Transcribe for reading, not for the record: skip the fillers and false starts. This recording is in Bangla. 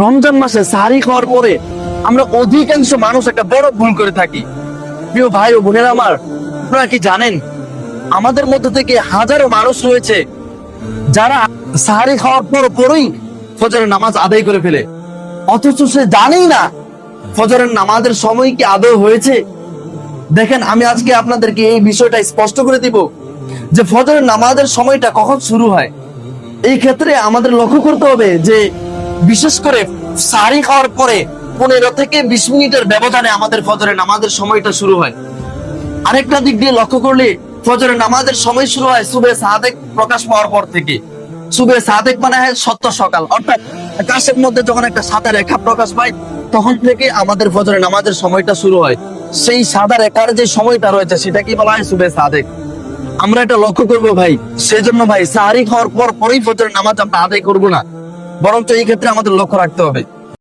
রমজান মাসে সাহারি খাওয়ার পরে আমরা অধিকাংশ মানুষ একটা বড় ভুল করে থাকি। প্রিয় ভাই ও বোনেরা আমার, আপনারা কি জানেন আমাদের মধ্যে থেকে হাজারো মানুষ রয়েছে যারা সাহারি খাওয়ার পরই ফজরের নামাজ আদায় করে ফেলে, অথচ সে জানেই না ফজরের নামাজের সময় কি আদৌ হয়েছে। দেখেন, আমি আজকে আপনাদেরকে এই বিষয়টা স্পষ্ট করে দিব যে ফজরের নামাজের সময়টা কখন শুরু হয়। এই ক্ষেত্রে আমাদের লক্ষ্য করতে হবে যে বিশেষ করে সাহারি খাওয়ার পরে 15 থেকে 20 মিনিটের ব্যবধানে আমাদের ফজরের নামাজের সময়টা শুরু হয়। আরেকটা দিক দিয়ে লক্ষ্য করলে ফজরের নামাজের সময় শুরু হয় সুবে সাদেক প্রকাশ পাওয়ার পর থেকে। সুবে সাদেক মানে হয় সত্য সকাল, অর্থাৎ আকাশের মধ্যে যখন একটা সাদা রেখা প্রকাশ পায় তখন থেকে আমাদের ফজরের নামাজের সময়টা শুরু হয়। সেই সাদা রেখার যে সময়টা রয়েছে সেটা কি বলা হয় সুবে সাদেক। আমরা এটা লক্ষ্য করবো ভাই, সেজন্য ভাই সাহারি খাওয়ার পরেই ফজরের নামাজ আমরা আদায় করবো না, বরঞ্চ এই ক্ষেত্রে আমাদের লক্ষ্য রাখতে হবে।